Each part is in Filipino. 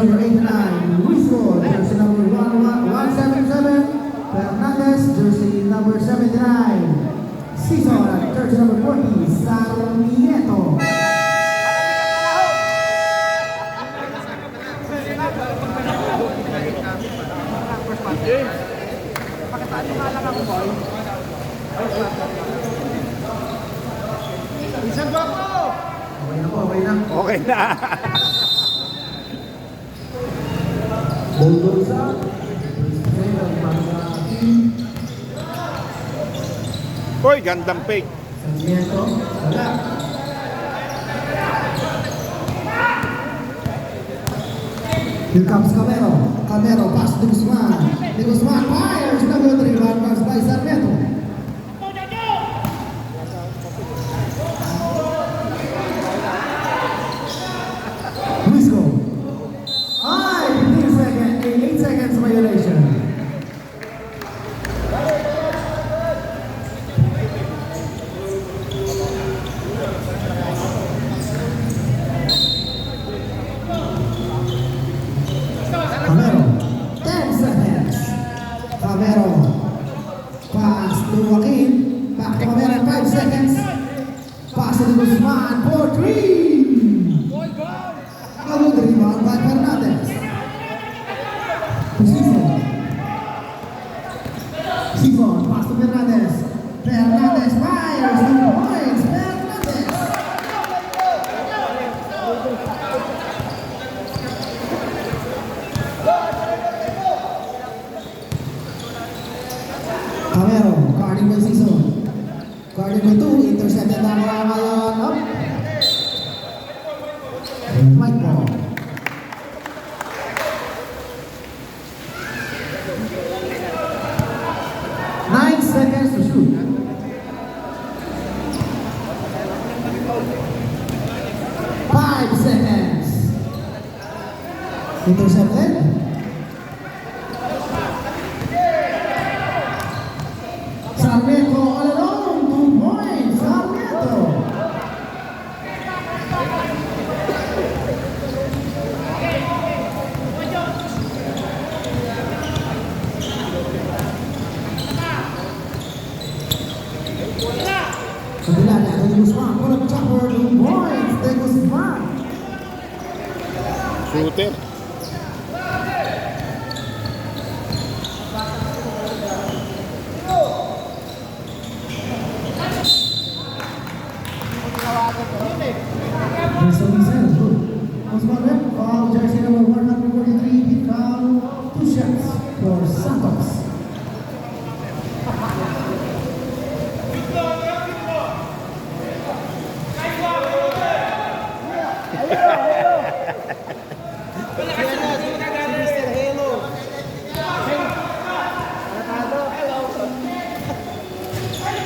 number 89, Wisco, jersey number 177, Fernandez, jersey number 79, Season, jersey number 40, Sarmiento. Isang ba po? Okay na po, okay na. Okay na. Bulldoza. Uy, gandang fake. Sarmiento, wala. Here comes Camero. Camero, pass to Guzman. De Guzman fires. Number 3, one pass by Sarmiento. Wisco. 15 seconds, 8 seconds violation. Camero, 10 seconds. Camero, pass to Joaquin. Back to Camero, 5 seconds. Pass to Guzman for 3. A good rebound by Fernandez. Season. Season, pass to Fernandez. Fernandez fires 2 points. Fernandez. Camero, guarding by Season. Guarding by 2, intercepted na ngayon. Up. Mike ball. Nine seconds to shoot. 5 seconds. Intercepted. Sarmiento all alone. 2 points. Sarmiento. Kabila niya, De Guzman, pull up jumper, 2 points, De Guzman. Shooter. Verso Vicente, good. Guzman rep, foul, jersey number 143, hit foul, 2 shots for Santos.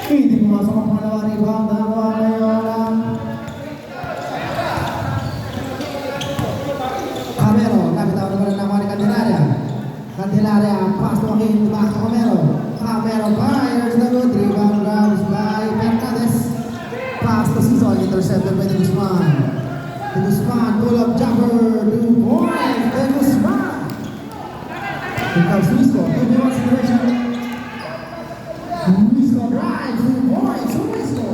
Hindi pumasok ang pangalawa rebound. Dalawa ngayon. Camero, lapit ako naman ng mga Candelaria. Candelaria, pass to Joaquin, back to Camero. Camero fires the good rebound grabs by Fernandez. Pass to Season, intercepted by De Guzman. De Guzman, pull up jumper, 2 points, De Guzman. Here comes Wisco, 2v1 situation. Wisco drives, 2 points, Wisco.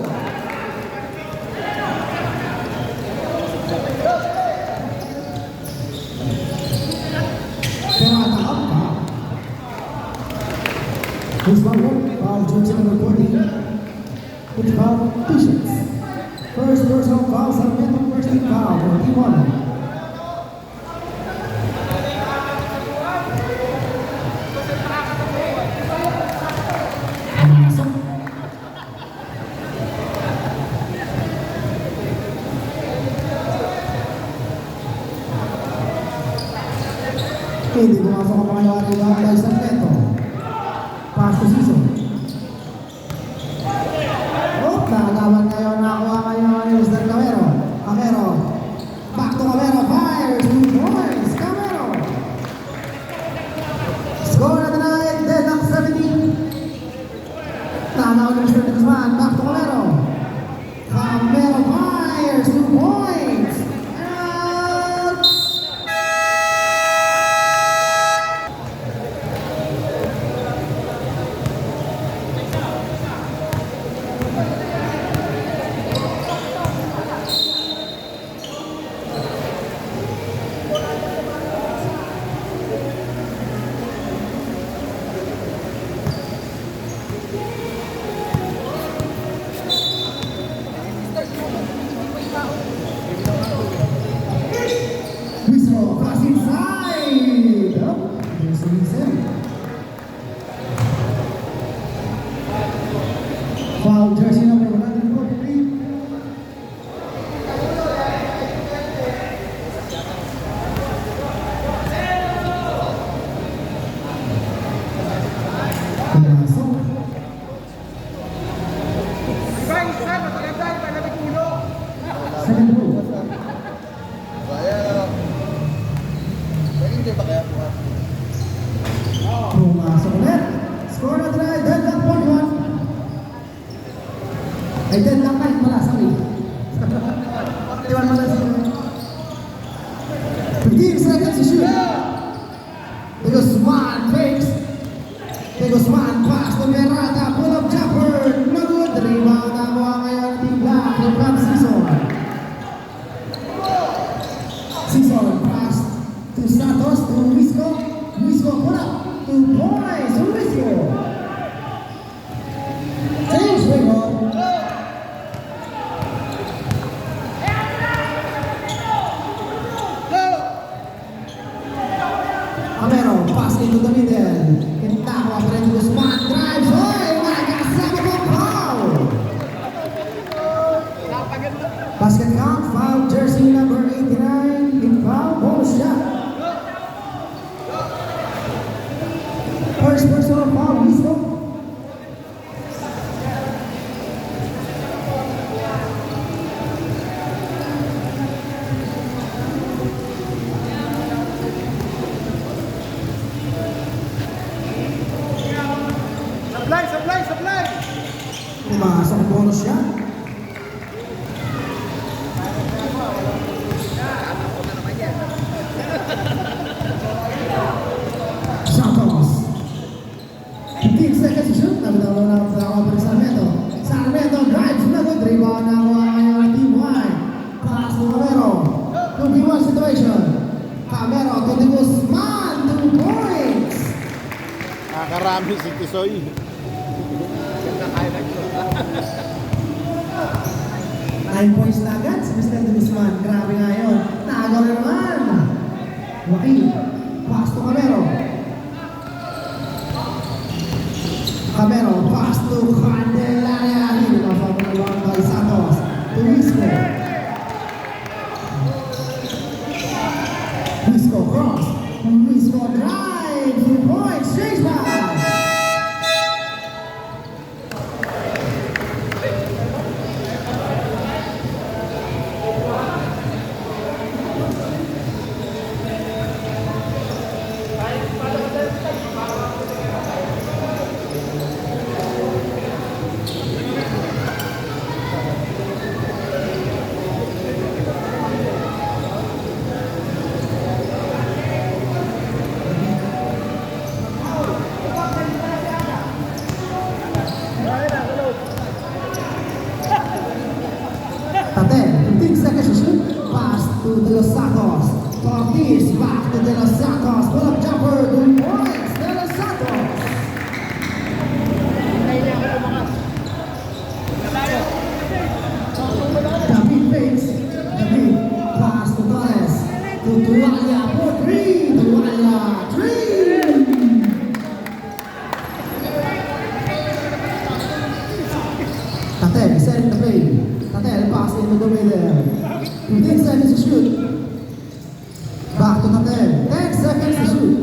Perata up, foul. Guzman work, foul, jersey number 40. Which foul, 2 shots. First personal foul, Sarmiento, first team foul, 41. Hindi pumasok ang pangalawa rebound by Sarmiento. Pass to Season. Nagagawan ngayon, nakuha ngayon ni Mr. Camero. Camero, back to Camero, fires, 2 points, Camero. Score na tonight, dead up 17. Tanaw ni Mr. Guzman, back to Camero. Camero fires, 2 points. And inside. Oh, there's a reason. Foul jersey number 143. Pumasok. Second row. Pumasok ulit. Score na try, deadlock 1-1. Ay, deadlock na pala, sorry. Iwan mo na sa 15 seconds to shoot. De Guzman fakes. De Guzman pass to Berrata, pull-up jumper. No good. Rebound na mo ngayon ang Team Black. From Season. Season pass to Santos, to Luisco. Luisco pull up. 2 points to Luisco. James Raymond. Camero, pass into the middle. Quintana, Fred Guzman, drives. Oy, nakasama ko, foul! Basket count, foul, jersey number 89, in foul, bonus shot. First personal foul, Luisco. Supply! Pumasok ang bonus shot. Santos. 15 seconds to shoot. Nagdalo na ang para Sarmiento. Sarmiento drives. Nagod. Rebound na ngayon Team White. Pass to Camero. 2v1 situation. Camero to De Guzman. 2 points. Nakakarami si Tisoy. 9 points na agad si Mr. De Guzman. Grabe nga yun. Naagaw na naman. Joaquin. Pass to Camero. Camero. Pass to Candelaria. Hindi na pagkakalawan by Santos. To Luisco. Luisco cross. Luisco drive. 2 points. Chase back. Tate, 15 seconds to shoot. Pass to De Los Santos. Ortiz back to De Los Santos. Pull up jumper. 2 points. De Los Santos. David fakes. David pass to Torres. To Tualia for 3. Tualia 3. Tate, set the play. Tate, pass into the middle. 15 seconds to shoot. Back to Tate. 10 seconds to shoot.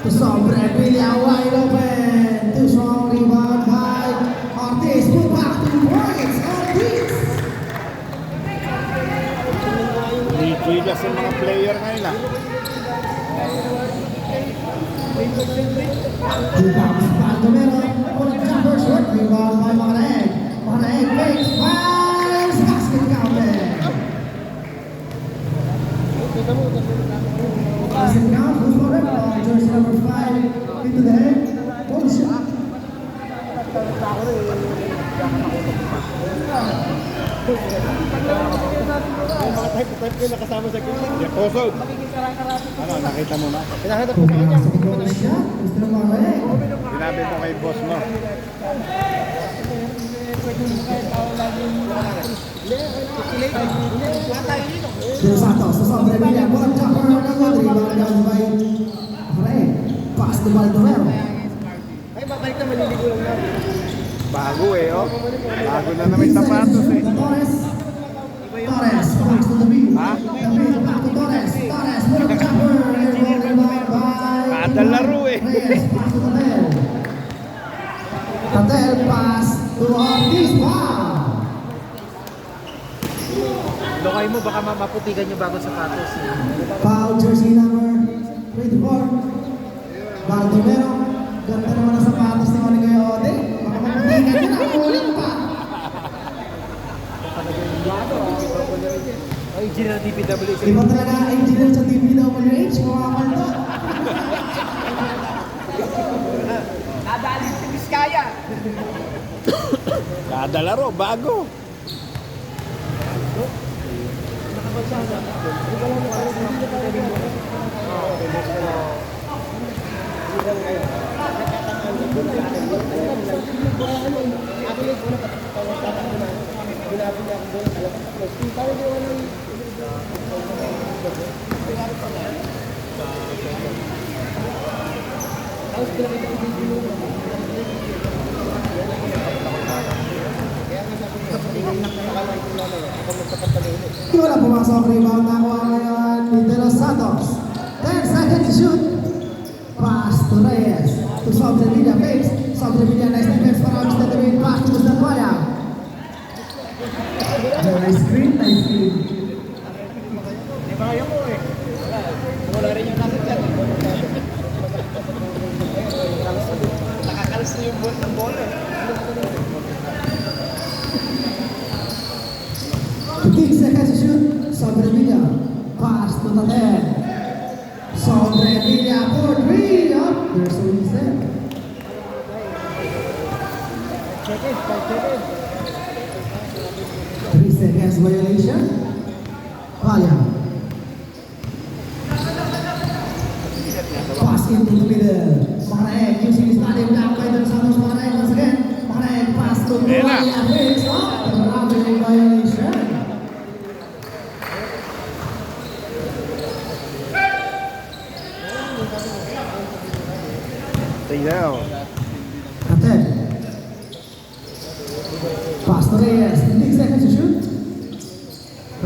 To Sombre, Villa wide open. Too strong rebound by Ortiz. Put back 2 points. Ortiz. Ligas yung mga player ngayon ah. Rebound by Camero. Pull up jumper short. Rebound by Macanaeg. Macanaeg fakes. Fires. Basket counted. Basket count. Who's for it? Jersey number 5 into the head. Bonus shot. Kusog. Ano, nakita mo na? Pumasok ang bonus shot. Gusto ng Macanaeg. Sinabi mo kay boss mo. De Los Santos, to Sombre Villa. Pull up jumper. Nagod. Rebound Baldomero. Ay, babalik na maliligo lang natin. Bago eh, oh. Bago na naman yung sapatos eh. Torres. Torres, pass to David. Ha? David, back to Torres. Torres, full of jumper. Airball rebound by Kada laro eh. Reyes, pass to Tatel. Tatel, pass to Ortiz. Wow! Lokay mo, baka maputigan yung bagong sapatos. Foul jersey number 24. Baldomero. Ganda naman ang sapatos ni Oni Coyote. Baka maputigan yun ang ulit pa. Ay, General DPWH. Iba talaga ang engineer sa DPWH. Makakalto. Nadali si Vizcaya. Kada laro, bago. Wala pumasok. Rebound na kuha ngayon ni De Los Santos. 10 seconds to shoot. Pass to Reyes. To Sobrevilla. Fakes. Sobrevilla. Nice defense para Mr. David. Pass to Mr. Guaya. Nice screen. Nice screen. Di ba kaya mo eh? Wala rin yung nasa dyan. Nakakalas na yung ball ng bola eh. 15 seconds to shoot. Sobrevilla. Pass to Tatel. Sobrevilla for 3. Up. There's a reset. Check it, check it. 3 seconds violation. Guaya. Pass into the middle. Makanaeg using his body block by De Los Santos. Makanaeg once again. Makanaeg pass to Guaya. Fakes up. Another violation. Tingnan oh. Tatel. Pass to Reyes. 15 seconds to shoot.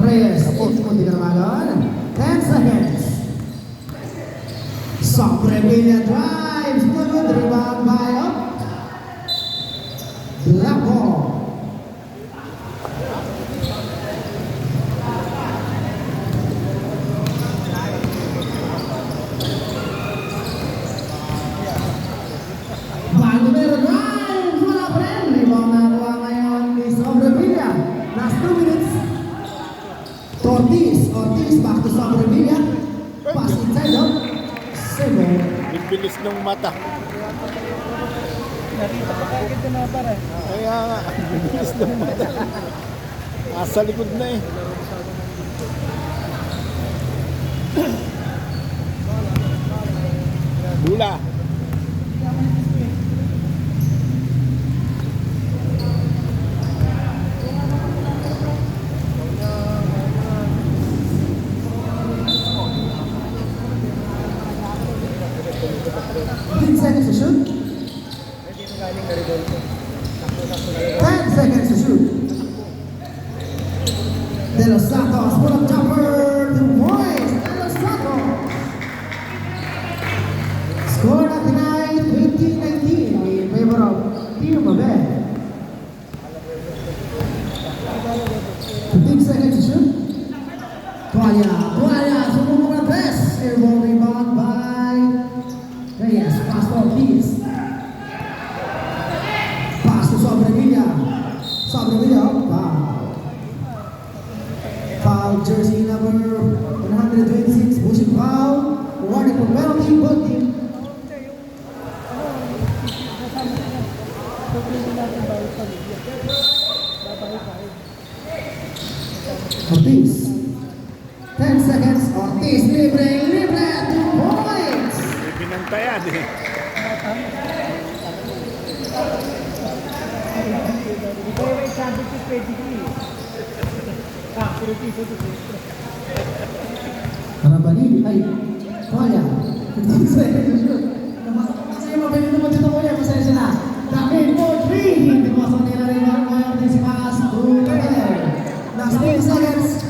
Reyes. Munti ka naman. 10 seconds. Sobrevilla drives. Good rebound by up. Black ball. Baldomero drives. Wala pa rin. Rebound na kuha ngayon ni Sobrevilla. Last 2 minutes. Ortiz back to Sobrevilla. Pass inside up. Sebo. Bilis ng mata. Nakita pa kagad na para. Kaya nga, bilis ng mata. Nasa likod na eh. Bula. Seconds to shoot. 10 seconds to shoot. De Los Santos, pull up jumper, 2 points. De Los Santos. Score na tonight, 2019 in favor of Team Mabel. 15 seconds to shoot. Guaya, sumubok na press. Airball rebound by Reyes. Pass to Ortiz. Pass to Sobrevilla. Foul jersey number 126. Pushing foul. Awarded for penalty. Both team. Ortiz. 10 seconds. Ortiz libre. 2 points. Pinantayan eh. Ito yung may championship pedigree. Pero piso to Karabali. Ay. Guaya. 15 seconds to shoot. Sige, mabilis naman dito kuya. Pasensya na. David for 3. Hindi mo sa nila rin mga din si Pass. Through the middle. Last 10 seconds.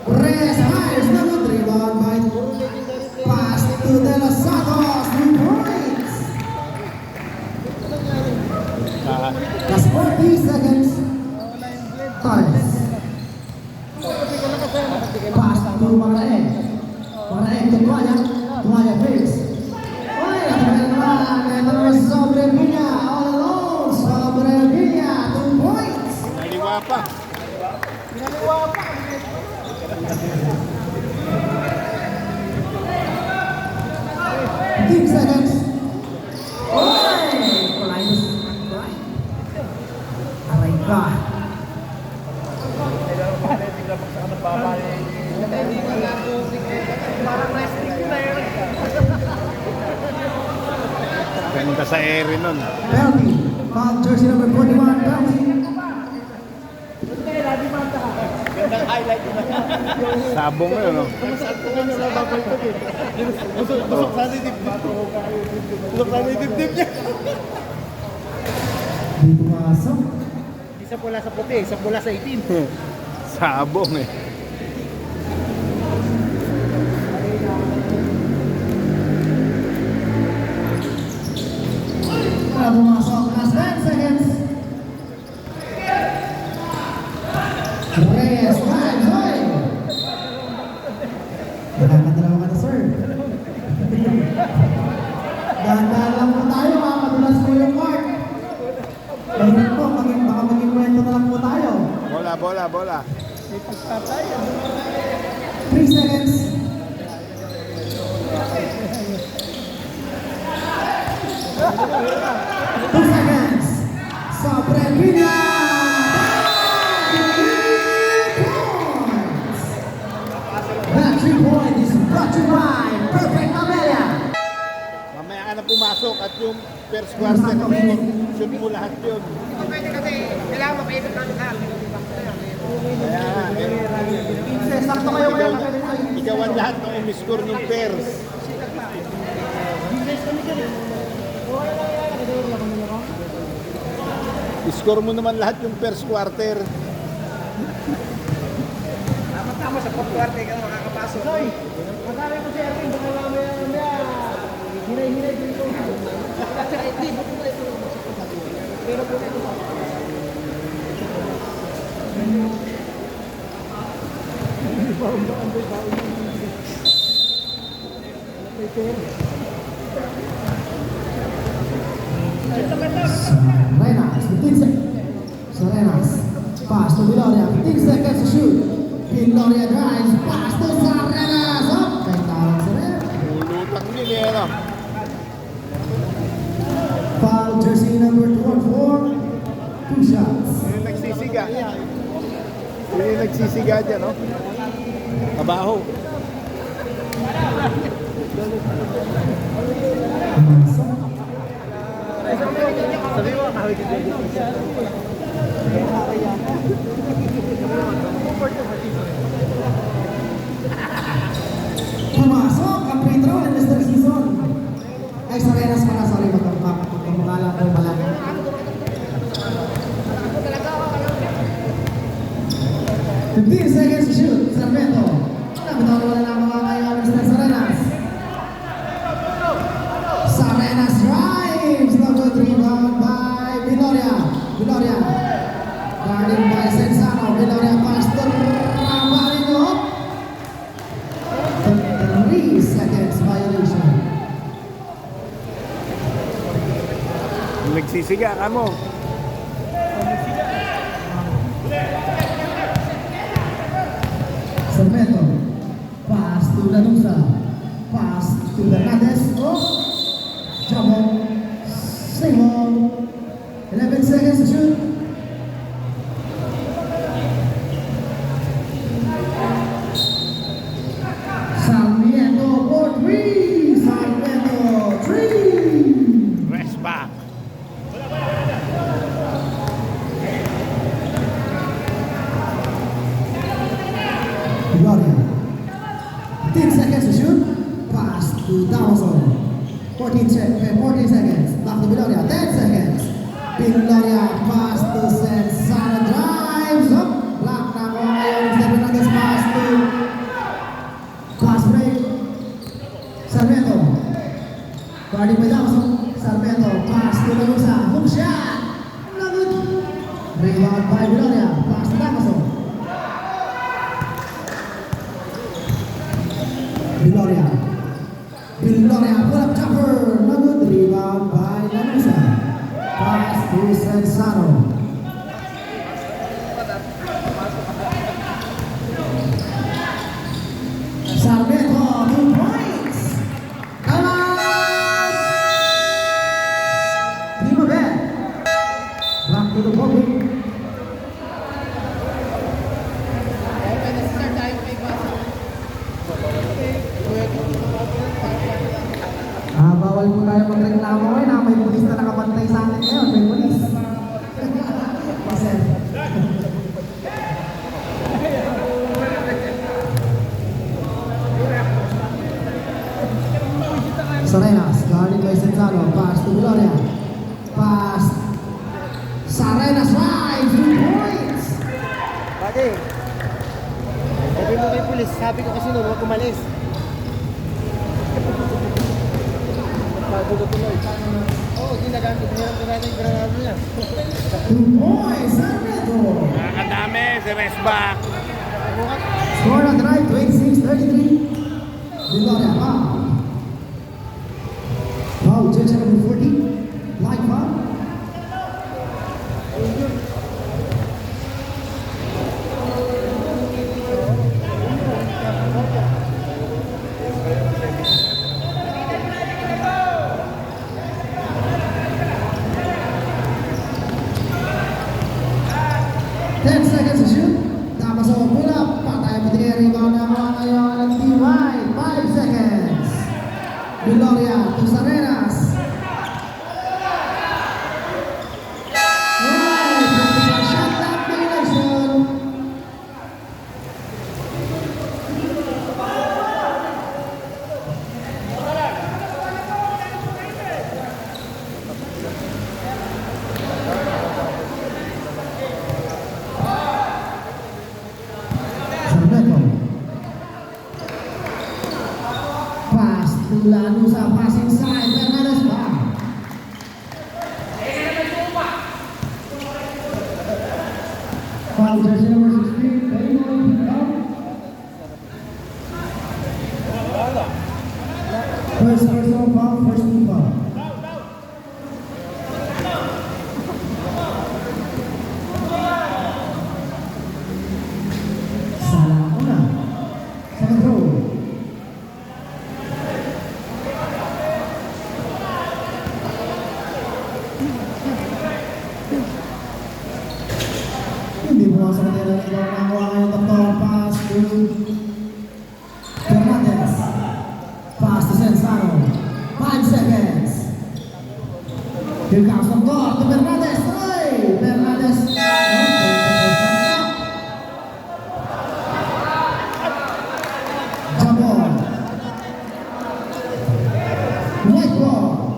Reyes Myers, number 3. Rebound by pass to De Los Santos. 3 points. Last 40 seconds. Times. Pass to Maraeng. Maraeng to Tuaya. Tuaya Fix. Oy, natin naman. Ito naman Sobre Villa. All alone. Sobre Villa. 2 points. Naliwa pa. 15 seconds. Oy! Linus. Aray ka. Ganda sa ere nun. Penalty. Foul jersey number 41. Penalty. Sabong na yun, no? Busok sana yung dibdib. Busok sana yung dibdib niya. Dito masok. Isa pula sa puti, isa pula sa itim. Sabong eh. Wala pumasok. Last 10 seconds. Reyes. Vibes. Oy! Nakakadalawa ka na, sir. Dahan-dahan lang po tayo. Madulas po yung mark. Mahirap po. Baka maging kwento na lang po tayo. Bola. 3 seconds. Two seconds. Sobre Villa. That 3 point is brought to you by Perfect Amelia. Mamaya ka na pumasok at yung first quarter, shoot mo lahat yun. Pwede kasi kailangan mapaikot namin lahat. Kaya, Sakto kayo ngayon. ikawan lahat ng umiscore ng pairs. Score mo naman lahat yung first quarter. Tama sa fourth quarter ka na makakapasok. Matari ko si Erwin, baka mamaya hinay-hinay din ko. Hindi, pero po ito. Renas, 15 seconds. Serenas, pass to Viloria, 15 seconds to shoot. Viloria drives, pass to Serenas. Up, kay tawag Serenas. Ulutang yun eh, ano? Foul jersey number 24, 2 shots. Yun yung nagsisiga. Yun yung nagsisiga dyan, no? Kabaho. Sabi mo, kahit hindi. Pumasok ang free throw ng Mr. Season. Ay, Serenas pala, sorry, magkamukha lang po pala. 15 seconds to shoot, Sarmiento. Nabitaw na mga kayo, Mr. Serenas. Serenas drives, no good rebound by Viloria. Viloria, guarded by Sensano. Viloria pass to Ramalino. 3 seconds violation. Nagsisiga ka mo. Sarmiento, pass to Lanusa, pass to Bernades. Oh, jump, single. 11 seconds to shoot. Sarmiento for 3. Sarmiento 3. Rest back. Gloria. 10 seconds to shoot. Pass to Dawson. 14 seconds. Back to Viloria, 10 seconds. Viloria pass to Sensano, drives up. Block na ko ngayon. Fernandez pass to pass break. Sarmiento. Guarding by Dawson. Sarmiento pass to Lagusa. Hook shot. Lagut. Rebound by Viloria. Pass to Dawson. Viloria. Viloria pull up jumper. Lagut. Rebound by Lagusa. Pass to Sensano. Sarmiento, 2 points. Come on! Prima bet. Back to the ball. Bawal po tayo magreklamo ngayon. May pulis na nakabantay sa atin ngayon. May pulis. Kasi, Sarenas, guarded by Senzano, pass to Gloria. Pass. Sarenas drives, 2 points. Pati, sabi mo kay pulis, sabi ko kasi huwag kumalis. Bago tuloy. Oo, ginagamit niya ng natin yung granado niya. 2 points, Sarmiento. Nakakadami, si Resback. Score on the right, 26-33. Gloria, foul. Foul, jersey number 40. Live foul. Seconds to shoot. Tapos sa pull up. Patay mo tingin rebound na mga ngayon ng TY. 5 seconds. Viloria to Sarenas. Right. Shot that violation. Sarmiento. Pass to Lanusa, pass inside, Fernandez back. Foul, jersey number 16, Paymo, out. First personal foul, first team foul. Salah una. Second throw. Hindi pumasok din ang ibang nakuha ngayon. Doktor, pass to Fernandez. Pass to Sensano. 5 seconds. Here comes Doktor to Fernandez. Ay! Fernandez. Jump ball. White ball.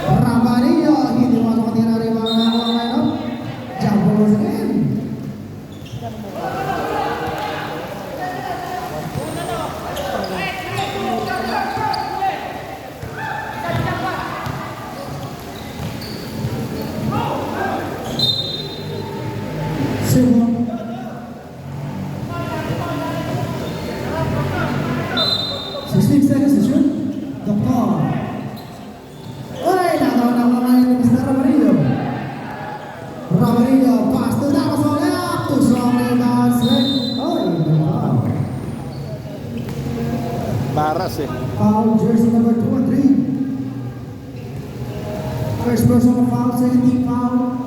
Rabarillo, hindi masuk ke tira rebound na ako ngayon. Jump ball again. Sumo. 16 seconds to shoot. Doktor. Ay, nataon ang mga ni Mr. Rabarillo. Rabarillo, pass to Damas Olea. Too strong rebound. Ay, wow. Baras eh. Foul, jersey number 2 and 3. First personal foul, second team foul.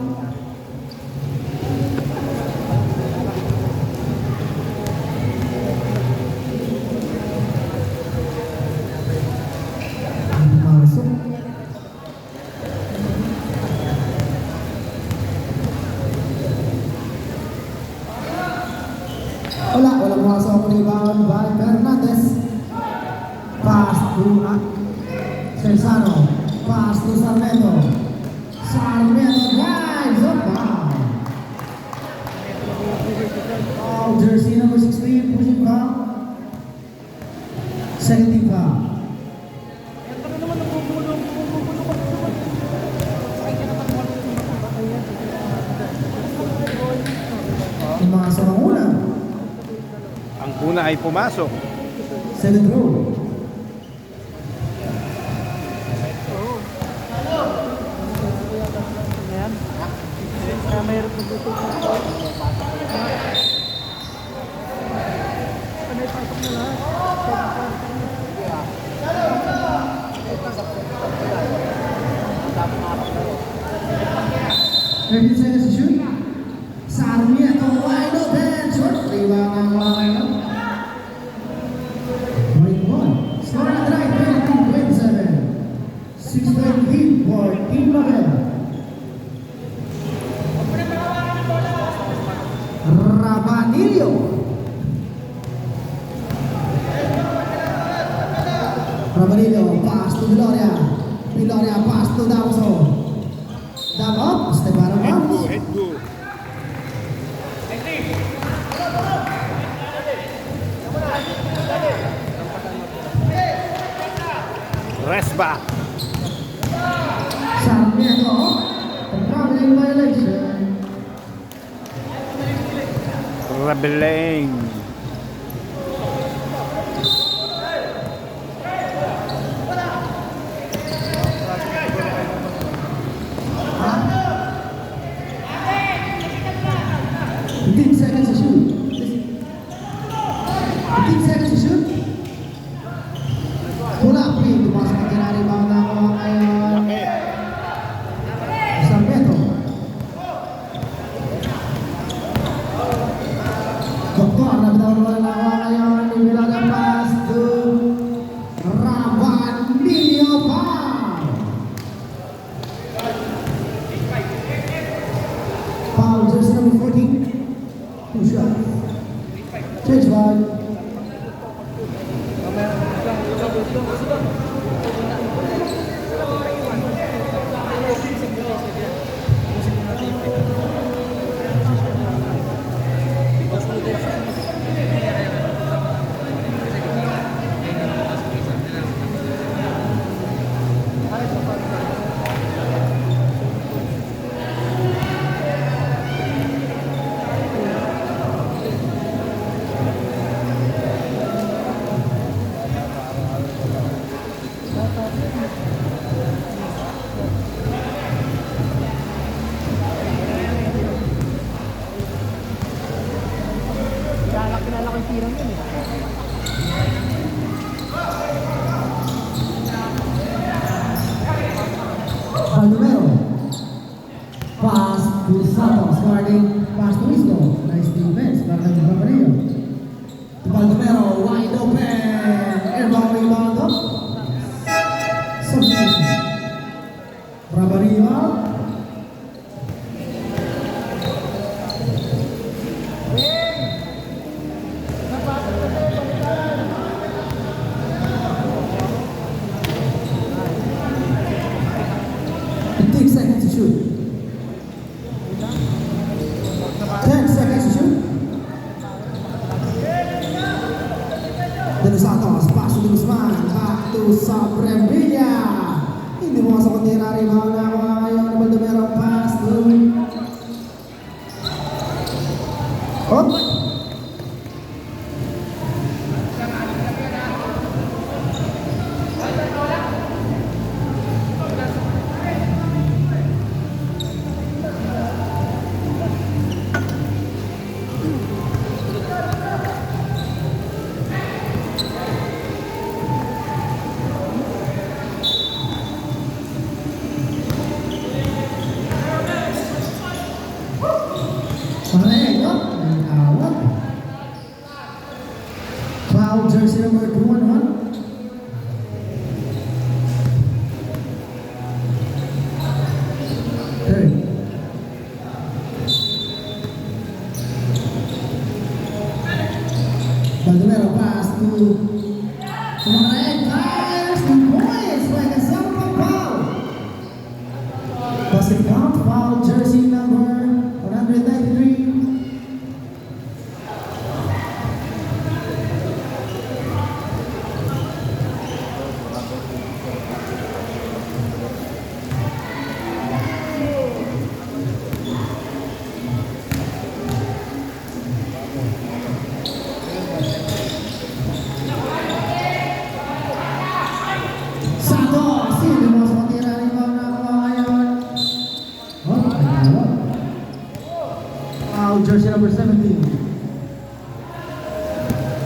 Walang masok. Rebound by Fernandez. Pass to Cesaro. Pass to Sarmiento. Sarmiento drives up. Foul, jersey number 16, pushing foul. Second team foul. Pumasok ang una. Ang una ay pumasok. Seventh row. Ayan. Kaya mayroon po dito. Panay pasok na lahat. Ready, seconds to shoot. Sarmiento wide open. Short rebound ang mga Point one. Score on the drive, 22-27. 6-point lead for Team Lavera. Rabanillo. Rabanillo, pass to Viloria. Viloria, pass to Dawso. Dab up, step out of bounds. Head go. Rest back. Sarmiento, a traveling violation. Rebelling. Fifteen seconds to shoot. 15 seconds to shoot. Wala, play. Tumasok ang tinaribang na ako ngayon. Sarmiento. Doktor, nabitaw na wala ako ngayon. Ibilang ang pass to Rabanillo pa. Foul, jersey number 14. Two shots. Change ball. Kilala ko yung tirang yun eh. Baldomero. Pass to Santos, guarding. Pass to Isco. Nice defense. Guarding the Rabanillo. To Baldomero, wide open. Airball rebound up. Substitution. Rabanillo. Seconds to shoot. 10 seconds to shoot. De Los Santos, pass to Guzman, back to Sabrevilla. Hindi mo sa kundi rebound na mga ngayon ni Baldomero, pass to Pareho, ang awat. Baldomero pass to Sumarek, fires 2 points by Casama Pau. Basket count, foul jersey number 193. Santos, hindi mo sa matira rin ba na ngayon? Oh, ayun. Foul jersey number 17.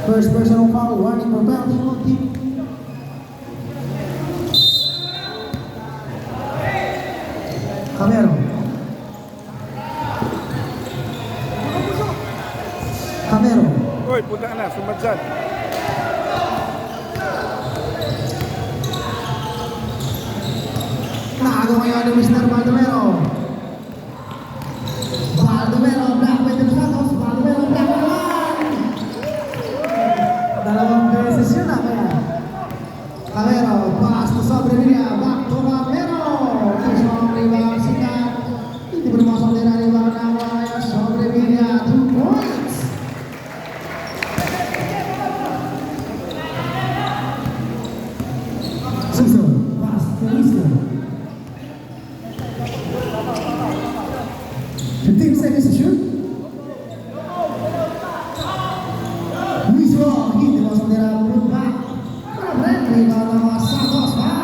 First personal foul, warning for penalty on team. Camero. Camero. Uy, punta na, sumadyan. Nagawa ngayon ni Mr. Baldomero. Baldomero, black by Del Santos. Baldomero, black by naman. Dalawang beses yun na kaya. Camero, pass to Sobrevilla. Back to Camero. Isang rebound sikat. Hindi mo naman sa kanila rebound na ngayon. Sobrevilla, 2 points. Season, pass to Wisdom. 15 seconds to shoot. Wisdom, hindi mo sa kanila put back. Para break, rebound ng mga Santos pa.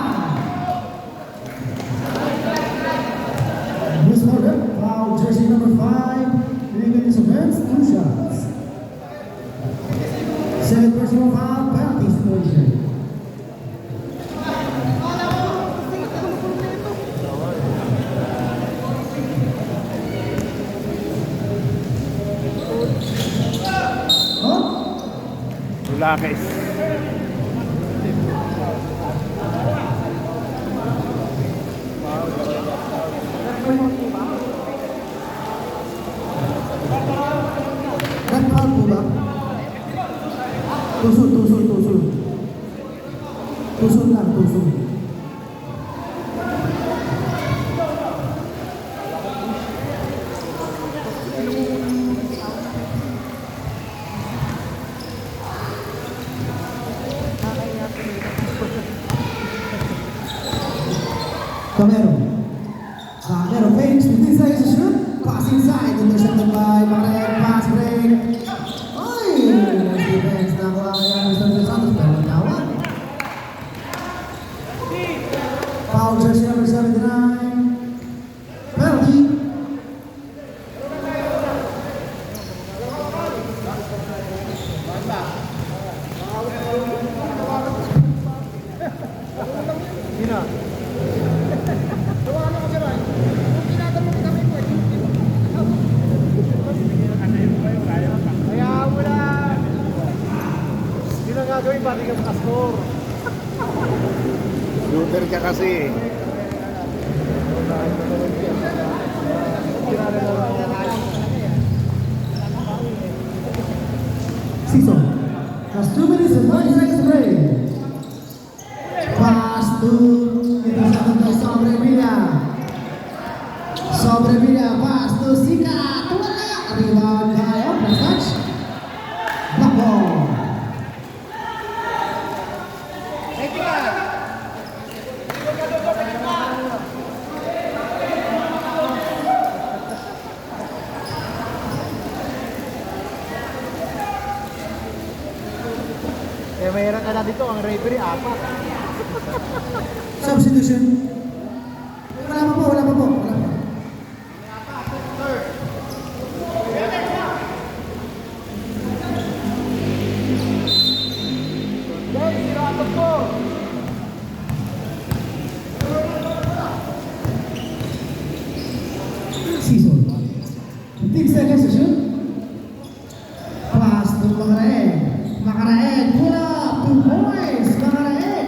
Bruce Porter, foul jersey number 5. Leaving his offense, 2 shots. 7 personal foul, penalty situation. Oh, Tulakis. red foul po ba? Tusod, tusod, tusod. Tusod lang, tusod. Camero. Camero fakes, 15 seconds to shoot. Pass inside, intercepted by Macarena. Pass break. Ay! Nice defense. Nakuha kaya Mr. Del Santos, pero natawag. Foul jersey number 79. Penalty. Sino? Kaya mo na. Hindi na gagawin, pati ka makascore. Shooter ka kasi. Season. Has 2 minutes and 30 seconds to play. Pass to intercepted by Sobrevilla. Sobrevilla, pass to Sika. Tuwala. Rebound by Open touch. Black ball. Kaya mayroon ka na dito, ang referee, 4. Substitution. Wala pa po, wala pa po. Wala pa. Season. 15 seconds to shoot. Pass to Macaraeg. Macaraeg, pull up, 2 points. Macaraeg.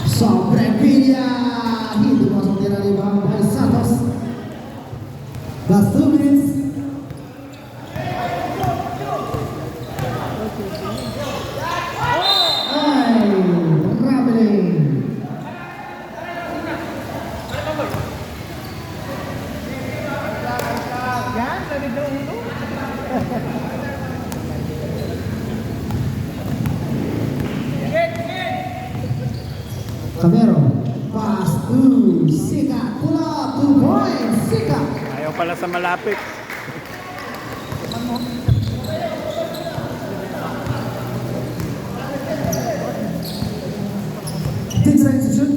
Sobrevilla. Hindi masuk tira rebound by Santos. Last 2 minutes. Nagkakagad na ulo. Camero, pass to Sika, pull up, 2 points, Sika. Ayaw pala sa malapit. Takes seconds to shoot.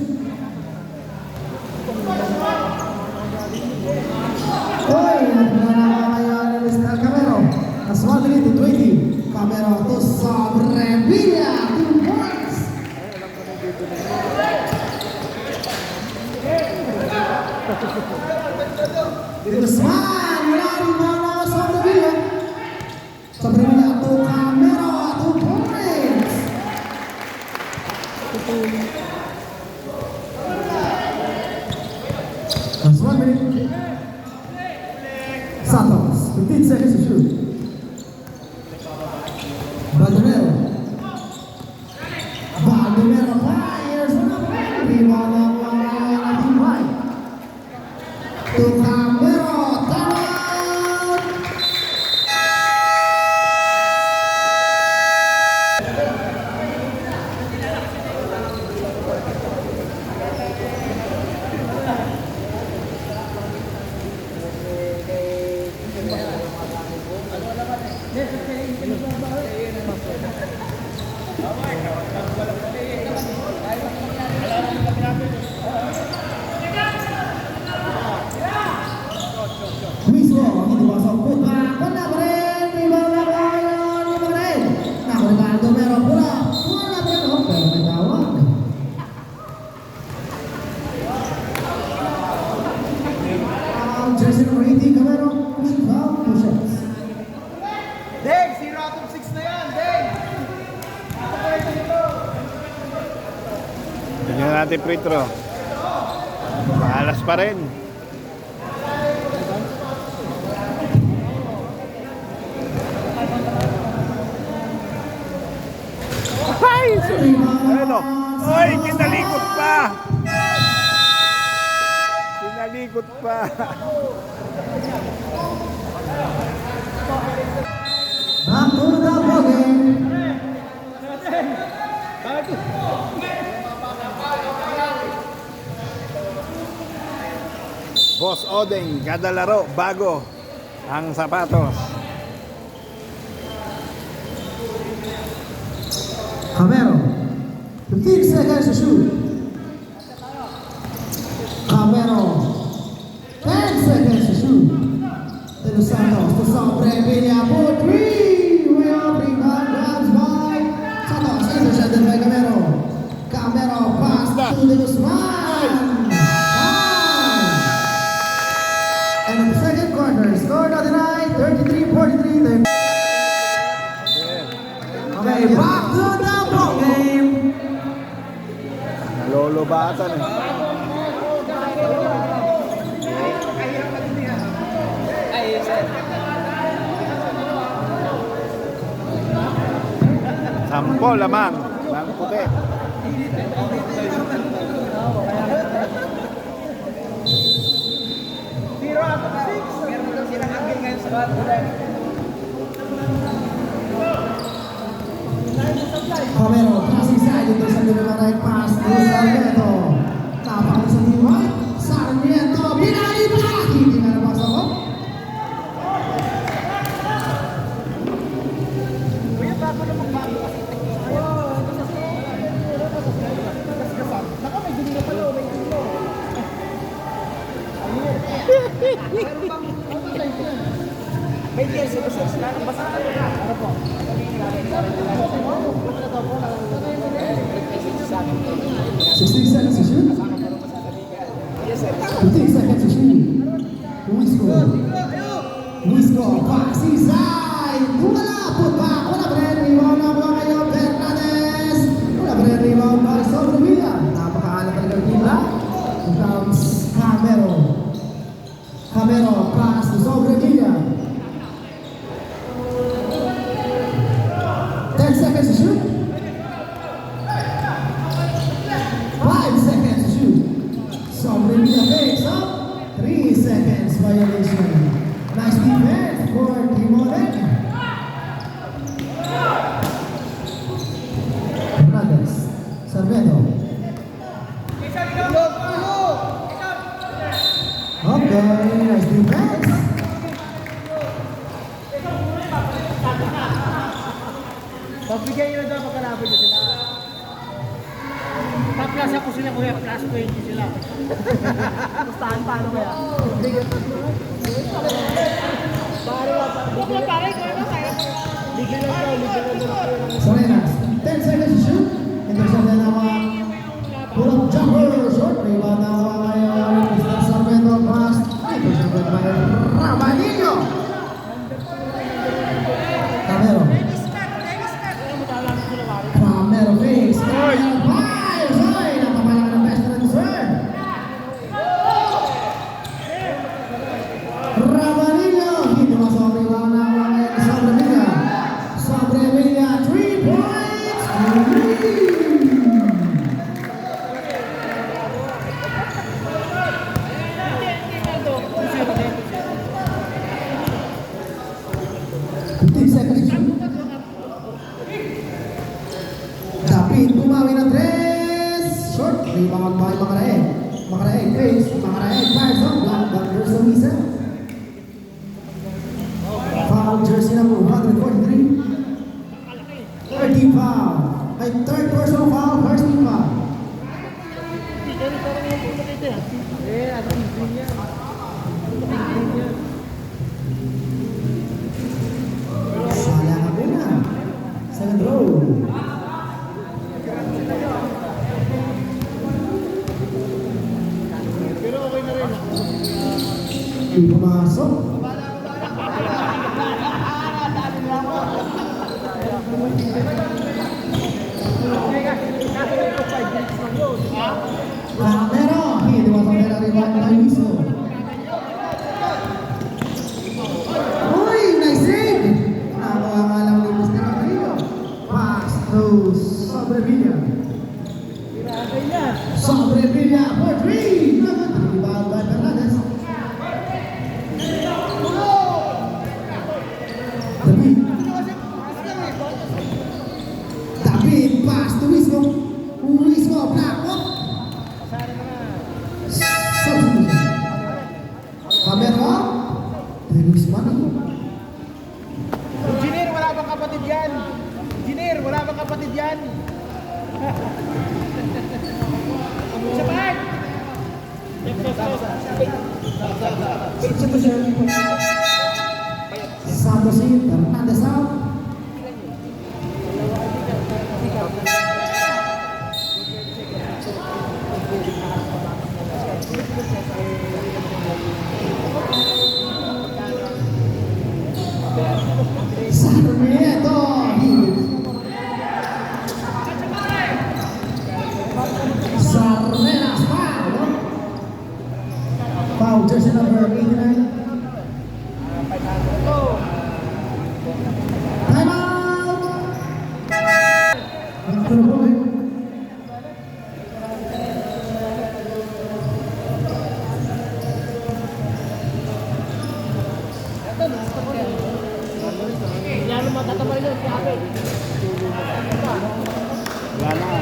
Oy, naglalaro ngayon ni Mr. Camero. As 1 to 20. Camero to Sobrevilla, 2 points. Guzman, wala rin mga Sobrevilla. Sobrevilla to Camero, 2 points. That's 1 minute. Santos, 15 seconds to shoot. Baldomero. Baldomero fires on the play. Rebound ng mga team right. To Camero, timeout! Mismo, hindi masuk putback. Wala pa rin. Rebound na ngayon. Hindi pa rin. Nakuha Baldomero pula. Wala pa rin. Oh, pero may tawag. Jersey number 18, Camero. Push foul, 2 shots. Dave, 0 out of 6 na yan, Dave. Tignan natin free throw. Malas pa rin. Ay! Ano? Ay! Kinalikot pa! Kinalikot pa! Back to the ball game. Boss Odeng, kada laro, bago ang sapatos. Camero, 15 seconds to shoot. Camero, 10 seconds to shoot. De Los Santos to Sobrevilla for 3. Way up, rebound, grabs by Santos. Intercepted by Camero. Camero pass to De Guzman. And in the second quarter, score of the night, 33-43. Okay, back to the ball game. Nalolobatan eh. Sampo lamang ng puti. Meron daw silang angin ngayon sa bahay. Camero, pass inside, intercepted with a right pass to Sarmiento. Tapang sa team right, Sarmiento, binali pa! Hindi na nabasa ko. May jersey ba sir? Sila ang basa ka na. Ano po? 16 seconds to shoot. Yes sir. 15 seconds to shoot. Wisco, pass inside. Wala, put back. Wala pa rin. Rebound na mga kayo, Fernandez. Wala pa rin rebound by Sobrevilla. Napakaala talaga ng team na. Comes Camero. Camero, pass to Sobrevilla. 10 seconds to shoot. 5 seconds to shoot. Sobrevilla fakes up. 3 seconds violation. Nice defense. for Timoden. Hernandez. Sarmedo. Okay, nice defense. Pagbigay nyo daw pagkalapit nyo sila. Pa-plus ako sila kuya, plus 20 sila. Gustahan paano kaya? Bigyan lang daw, bigyan lang daw. Salinas, 10 seconds to shoot. Intercepted na mga pull-up jumper. Short rebound na mga Mr. Sarmedo pass. Intercepted by Rabanillo. Camero. Camero face. Camero fires. Ay, napapalakan ng best friend, sir. Rabanillo. Hindi masok ang rebound na mga Sobrevilla. Sobrevilla, 3 points. David bumawi ng 3. Short. Rebound by Macaraeg. Macaraeg face. Macaraeg fires on. Black Thunder sa Misa. Foul jersey number 143. 30 foul. Ay, third personal foul. First team foul. Ano yung yan? Sayang ang una. Second row. Pero okay na rin. Hindi pumasok. Camero. Hindi masok na rebound na Luiso. Uy, nice save! Nakuha nga lang ni Mr. Carrillo. Pass to Sobrevilla. Sobrevilla for 3. Rebound by Fernandez. David pass to Wisco. Wisco block up. Substitution. Camero. Dennis Mani. Engineer, wala bang kapatid yan? Engineer, wala bang kapatid yan? Isa pa! Substitution. Santos in. Fernandez out. Sarmiento. Sarmenas foul. Foul jersey number 89. Time out. Lalo matatamay lang si Abel. Wala na.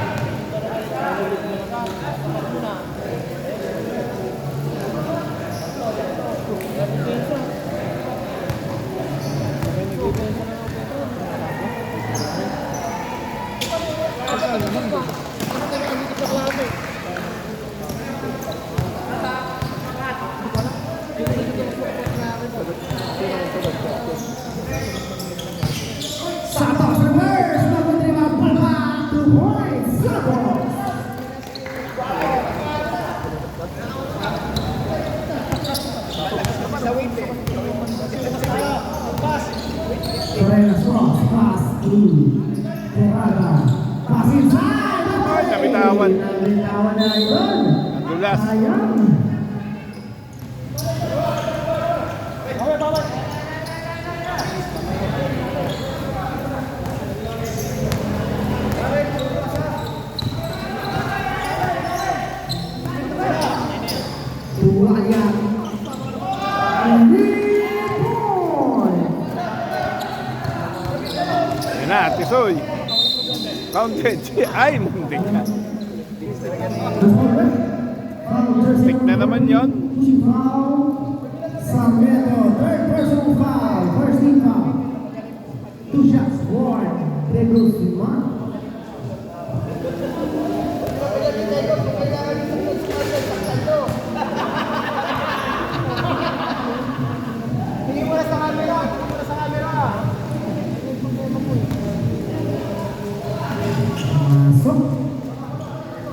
Santos reverse. Number 3 Balba. 2 points. Santos. Torres cross. Pass to Terraga. Pass inside. Ay, nabitawan. Nabitawan na yun. Dulas. Sayang. Tulayan. 3 points. Tisoy. Counted. Ay, muntik na. Stick na naman yon. Sarmiento, third personal foul, first team foul. 2 shots, one. De Guzman. Tingin mo na sa camera. Tingin mo na sa camera. Masuk.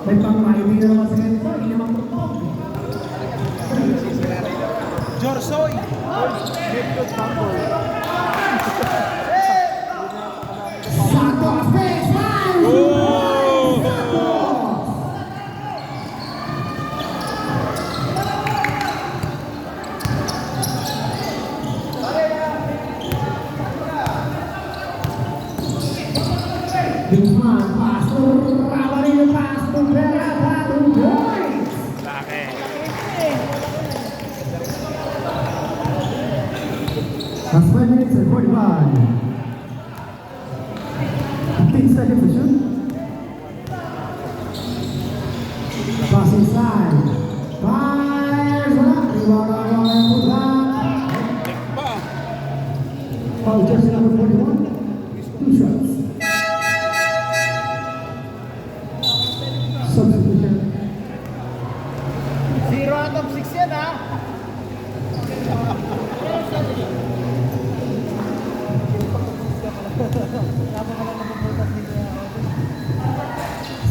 May pang-maibig na naman sa ganito. Hindi naman putong. Jorsoy. Santos, baseline! Oh! Guzman, pass to Rabarino, pass to Peralta, 2 points. Laki. That's 5 minutes and 41. 15 seconds to shoot. Pass inside. Fires up. Rebound on Guzman. Ba? Foul jersey number 41. 2 shots. Substitution. 0 out of 6 yan ha.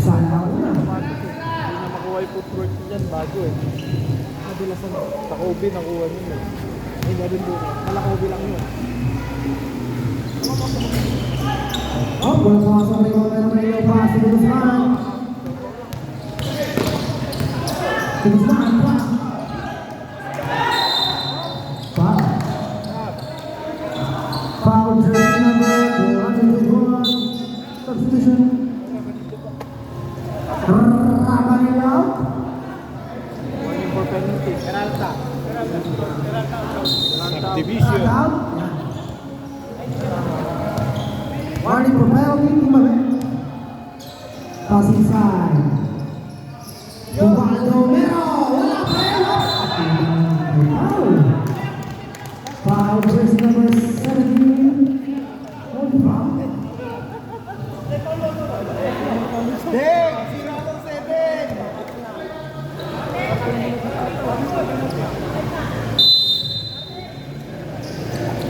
Sana una. Hindi na makuha yung footwork dyan bago eh. Madalas ano. Sa Kobe nakuha nyo eh. Ay, ganun din. Malakobi lang yun. Oh, walang pasok na yung may pass to Guzman. Guzman, pass. Foul. Foul jersey number 121. Substitution. Rabanillo. Warning for penalty. Peralta. Subdivision. Out. Warning for penalty. Timbabe. Pass inside. Ubaldo Mero. Wala pa rin. Foul. Foul jersey number 17. Holy foul. Deng! 0 out of 7!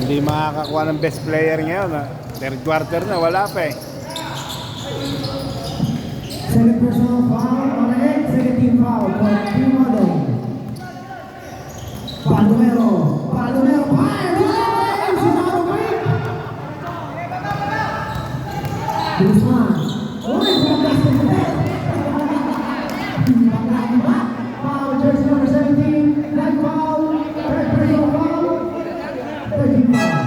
Hindi makakakuha ng best player ngayon. Third quarter na, wala pa eh. Second personal foul on it. Second team foul for Team Modo. Baldomero. Baldomero. Fire. He's out of break. Guzman. Uy, pumapasok sa net. Foul jersey number 17. Night foul. Third personal foul. Third team foul.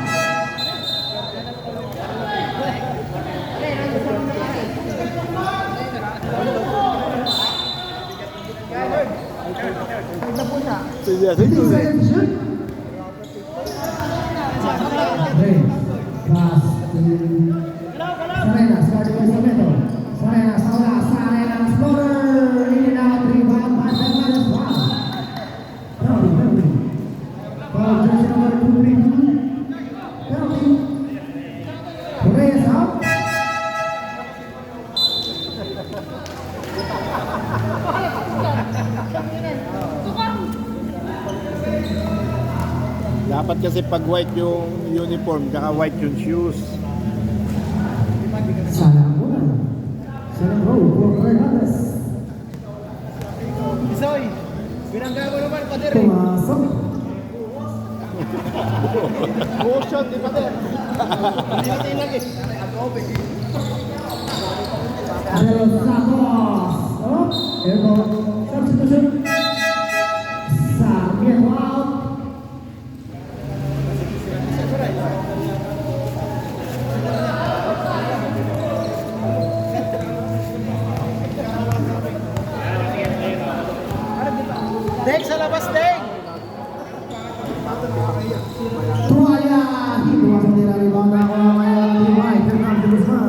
Sige, 2 seconds to shoot. Okay. Pass to Sarenas. Starting by Sarmiento. Sarenas. Ahora Sarenas. Floater. In and out. Rebound. Pass by Sarenas. Wow. Penalty. Foul jersey number 232. Penalty. Reyes out. Dapat kasi pag white yung uniform, tsaka white yung shoes. Salah muna. Salah roll for Fernandez. Isoy! Binangga mo naman, Pader eh. Pumasok. Motion, di Pader. Hindi natin lagi. Adel Santos. Oh, airball. Substitution. Sarmiento out. Deng sa labas, Deng! Tuwalya. Hindi masuk nila rebound ako ngayon. White. Fernando Guzman.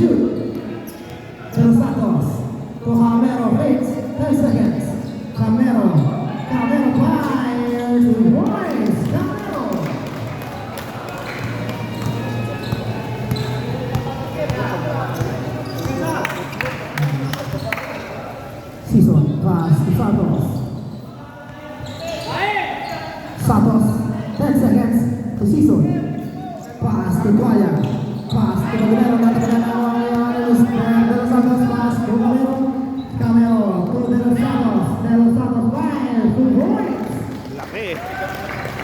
shoot. De Los Santos to Camero, waits 10 seconds. Camero fires to Royce. Camero. Season pass to Santos. Santos, 10 seconds to Season. Pass to Guaya. Pass to Camero. Nanti De Los Santos pass to Camero. Camero to De Los Santos. De Los Santos fires to Royce. Laki.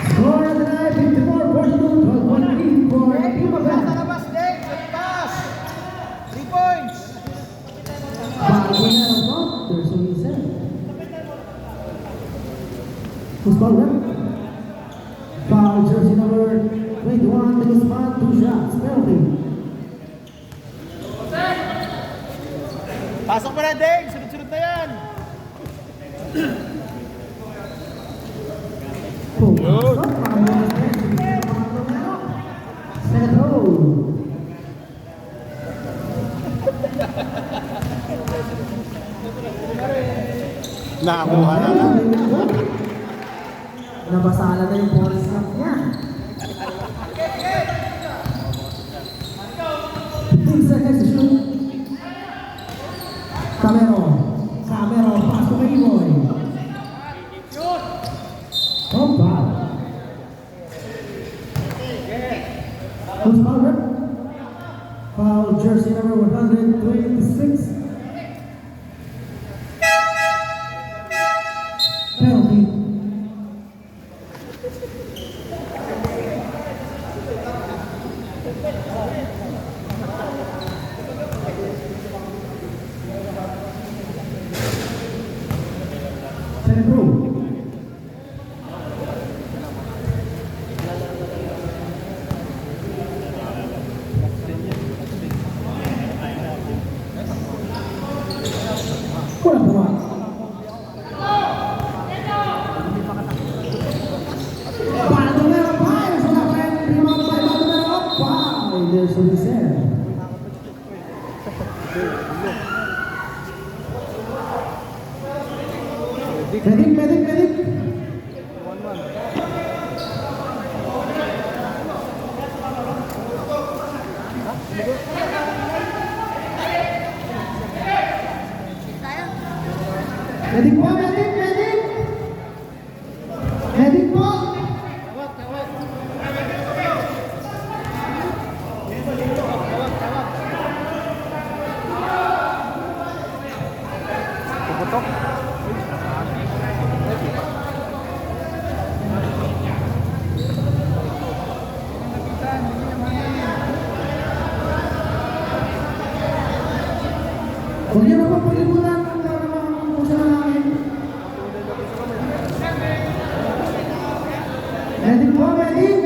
Score of the night, 54-42. 12-1 lead for Team of Nasa Them. labas, Dave. Good pass. 3 points. Balbuena no, there's only 7. Who's fouled him? Foul jersey number 21, De Guzman, 2 shots, penalty. Pasok mo na, Dave. Sunod-sunod na yan. Yun. Second row. Nakakuha na lang. Nabasala na yung ball snap niya. 15 seconds to shoot. Camero, pass to Mayboy. Oh, foul. Who's fouled? Foul jersey number 126. Penalty. Second row. Kulang buwan. Baldomero fires on the pen. Rebound by Baldomero. Wow, there's a reserve. Medic. Medic po. Puputok. Huwag niyo na po palibutan ang puso na namin. Medic po, medic.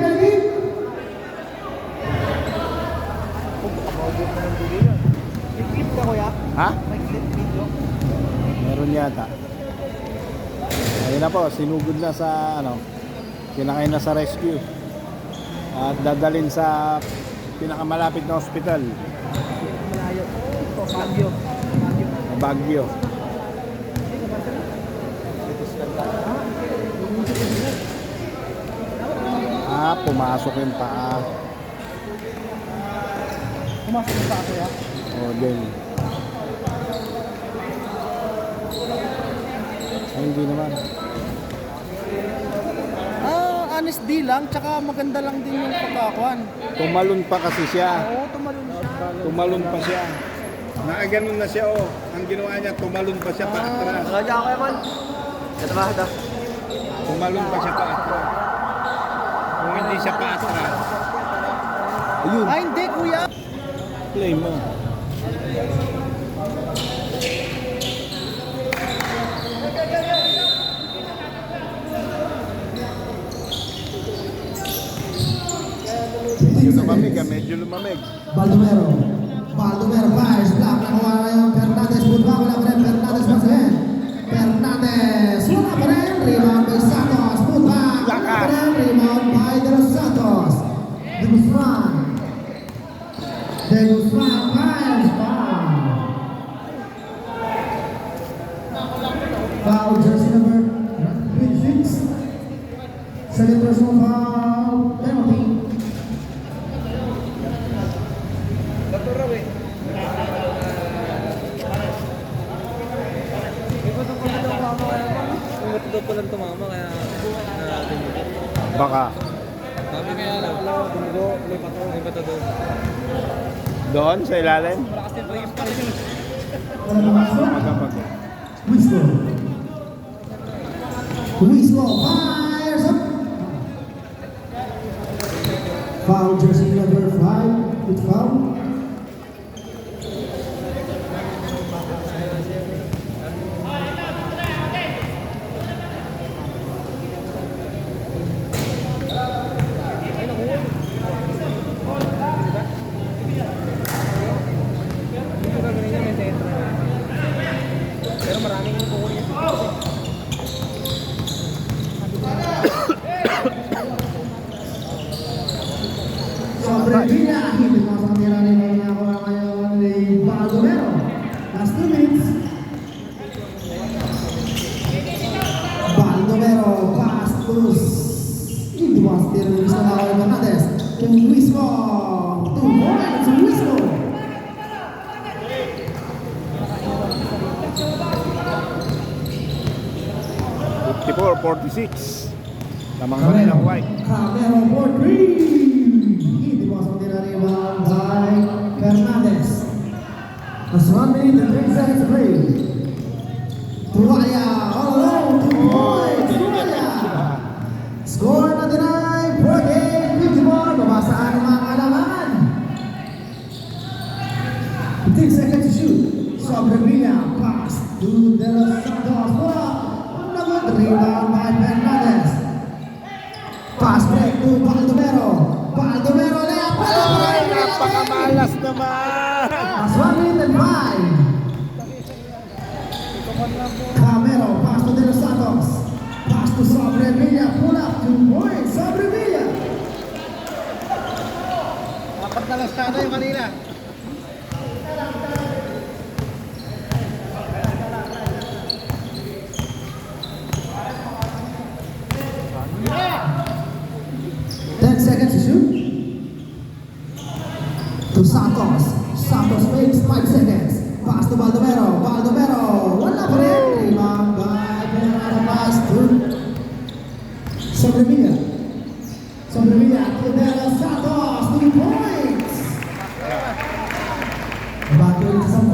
Clip ka, kuya. Ha? May clip video. Meron yata. Ayun na po, sinugod na sa sinakay na sa rescue. At dadalhin sa pinakamalapit na ospital, Malayo. Ito, Baguio. Baguio. Pumasok yung paa. Pumasok mo pa ako, kuya. O, din. Ay, hindi naman. Honest D lang, tsaka maganda lang din yung pagkakuan. Tumalon pa kasi siya. Oo, tumalun siya. Tumalon pa siya. Nakaganon na siya, oh. Ang ginawa niya, tumalon pa siya pa atras. Kaya ako, Eman. Ito ba? Ito. Tumalon pa siya pa atras. Kung hindi siya pa atras. Ayun, Ay, hindi, kuya. play mo. Medyo lumamig, medyo lumamig. Baldomero fires, block, nakuha na yung Fernandez, budwa, wala pa rin, Fernandez once again. Fernandez, wala pa rin, rebound by Santos, budwa, wala pa rin, rebound by De Los Santos. De Guzman fires, jersey number 26. Second personal foul, penalty. Bato raw eh. May bato ko lang tumama kaya ba? May bato ko lang tumama kaya Baka. sabi kaya dugo, may bato doon. Doon sa ilalim? Malakas din yung pa rin. Magapag. Wislo. Wislo fires up. Foul, jersey number 5 with foul. Ito gagawin niya may tetra. Pero maraming yung buko niya. Sobre Villa, hindi mo sa tira rin niya ako ngayon ni Baldomero. Last 2 minutes. Baldomero, pass to hindi mo sa tira rin sa mga Hernandez. Yung Wisco, 2 points, Wisco. Tipor 46. Lamang kami ng white. Camero for 3. Hindi mo sa tira rin by Hernandez. That's 1 minute and 3 seconds to play. Tuwaya, all alone, 2 points, Tuwaya. Score na dinay, 48-54, babasaan ang mga kalaman. 15 seconds to shoot. Sobre Villa, pass to De Los Santos. Another rebound by Hernandez. Pass break to Baldomero. Baldomero layup. Ay, napakamalas naman! That's 1 minute and 5. Camero, pass to De Los Santos. Pass to Sobre Villa, pull up, 2 points, Sobre Villa. Apat na lang sana yung kanina. Seconds to shoot. To Santos. Santos makes 5 seconds. Pass to Baldomero. Baldomero. Wala pa rin. Rebound by Bernardo pass to Sobre Villa. Sobre Villa. To De Los Santos. 2 points. Bago rin sa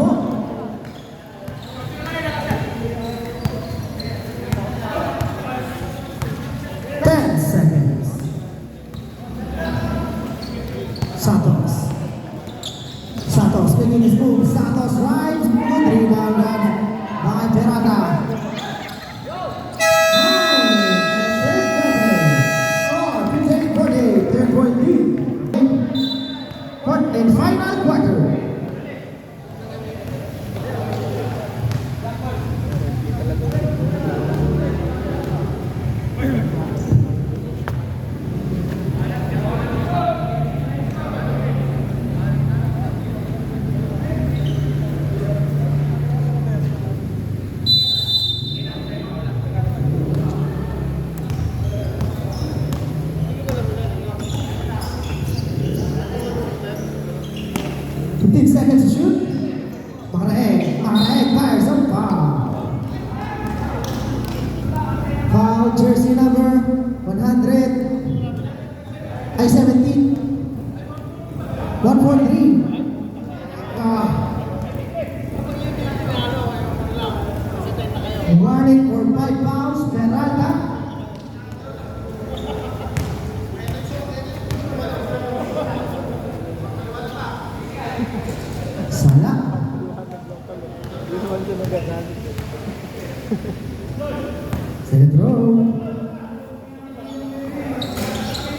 10. Santos. Santos making his move. Santos right. Good rebound by Perata. Third point lead. In final quarter. Seconds to shoot. Makaraeg fires up foul. Foul jersey number 17. 143. Warning for 5 fouls. Peralta. Sala. Second row.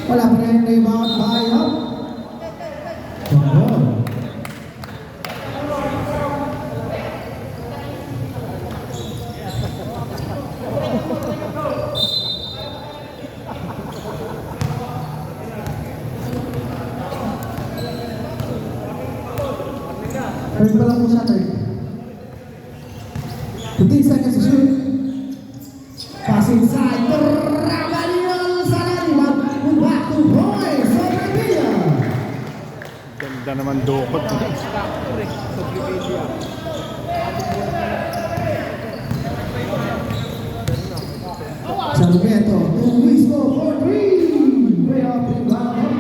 Wala pa rin rebound by up. Ball. Third pa lang po siya, third. 15 seconds to shoot. Pass inside. Rabanillo Salariman. Put back to Boys. Sobrevilla. Ganda naman dukot. Factor eh. Sobrevilla. Sarmiento. Luismo for three. Way off rebound.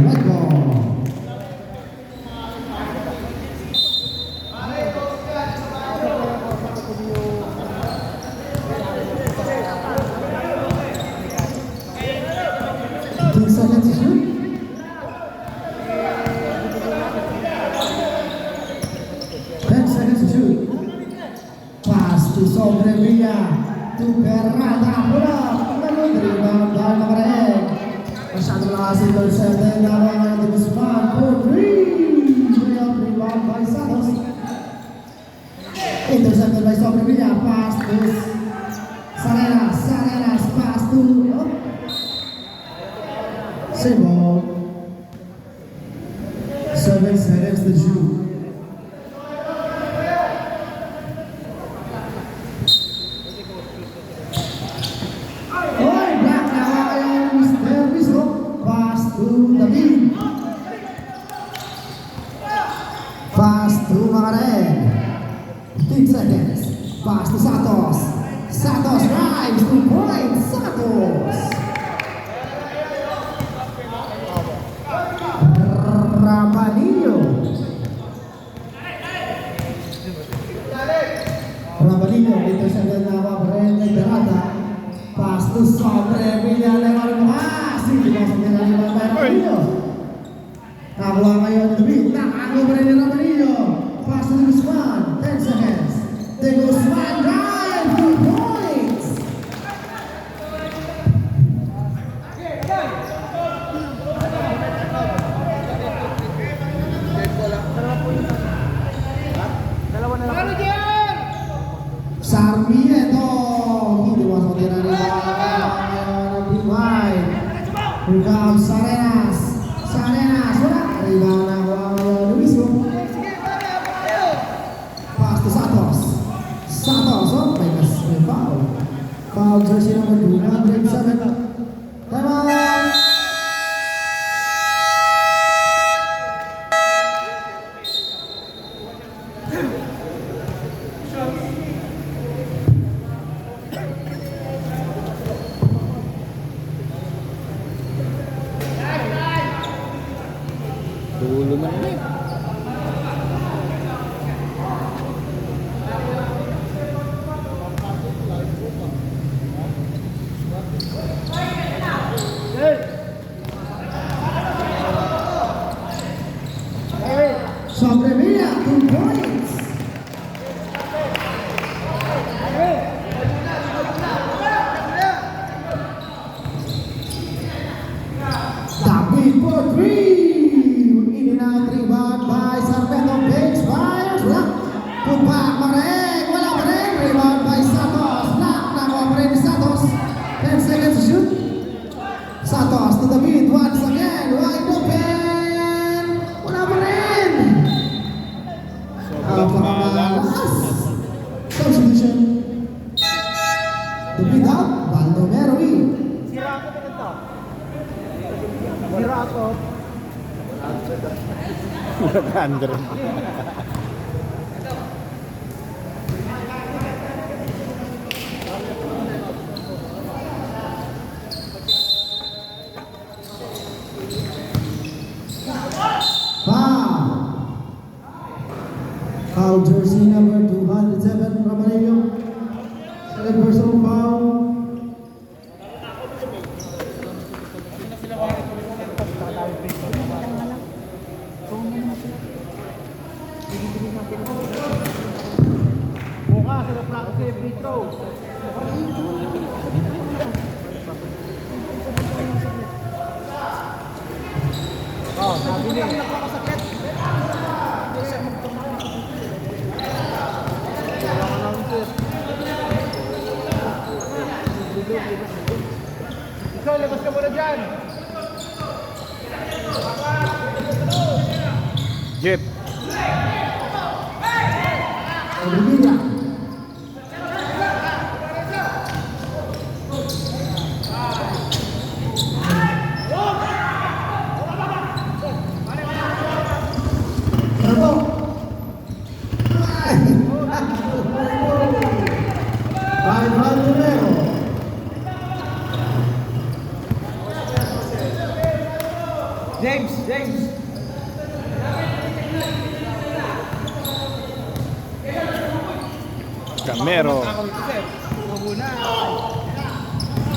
Red ball. Seconds to shoot. 10 seconds to shoot. Pass to Sobrevilla. To Perrata. Bola. Lalu rebound dari Makarek. Masyado lakas intercepted. Naman di Guzman for three. Layup rebound by Santos. Intercepted by Sobrevilla. Pass to Salenas. Salenas pass to same ball. 7 seconds to shoot. Oy, black na kayo, Mr. Rizzo. Pass to David. Pass to Makarek. 15 seconds. Pass to Santos. Santos drives 2 points. Santos. Rabanillo. Rabanillo, intercepted na Brenda Peralta. Pass to Sobrevilla. Lewat masih dimasuk dengan 5 Rabanillo. Nakuha ngayon the beat. Nakano pa rin ni Rabanillo. Pass to Guzman. 10 seconds. The Guzman drive 2 points. Sarmiento. Hindi masuk din ang rebound. Here comes Salenas. Salenas. Wala. Rebound na Luismo. Pass to Santos. Santos. Oh, may foul. Foul jersey number 207. Time out. Dulo na ulit. Sobrevilla 2 points. David for 3. In and out rebound by Sarmiento. Bakes by Black. Put back Marek. Wala pa rin. Rebound by Santos. Black. Nakuha pa rin ni Santos. 10 seconds to shoot. Santos to David once again. Wide open. Wala pa rin. Napakalakas. Substitution. David out. Baldo Merowi. Sira ako pa ito. Sira ako. Andre. Foul jersey number 207, Rabanillo. Second personal foul. Bukas, sila practice free throw. Oh, sabi niya. Ikaw, labas ka muna dyan. Jeep. Sobrevilla. Baldomero. James! Camero. Ako rito, sir. Mabuna.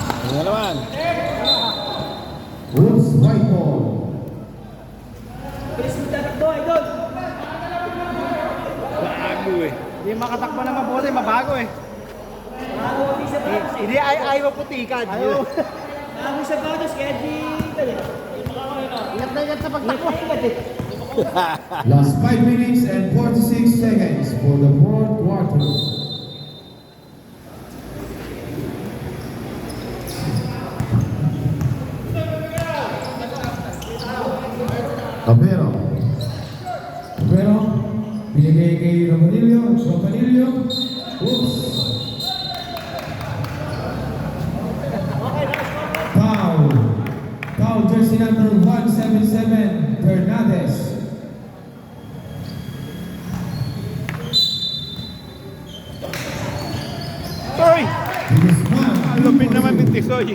Ano na naman? Oops, white ball. Bilis mo dapat doon, idol. Bago eh. Hindi makatakbo na mabuti, mabago eh. Hindi, ayaw putikan. Ayaw. Ayaw sa bagas, kaya di... Ingat na ingat sa pagtakbo. Last 5 minutes and 46 seconds for the fourth quarter. Camero. Binigay kay Ramanillo. Oops. Foul jersey number 177, Fernandez. Oy! Bilis man. Ang lupit naman ng Tisoy.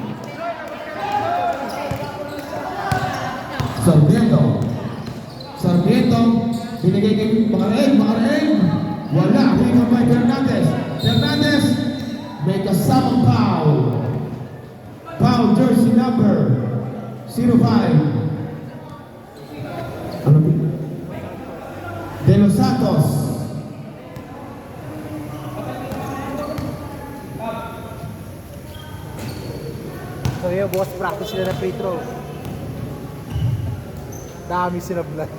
Sarmiento, binigay kay Makaraeg. Wala, rebound by Fernandez. Fernandez, may kasamang foul. Foul jersey number 05. Ano ba? De Los Santos. So yun, bukas practice sila ng free throw. Dami sila vlog.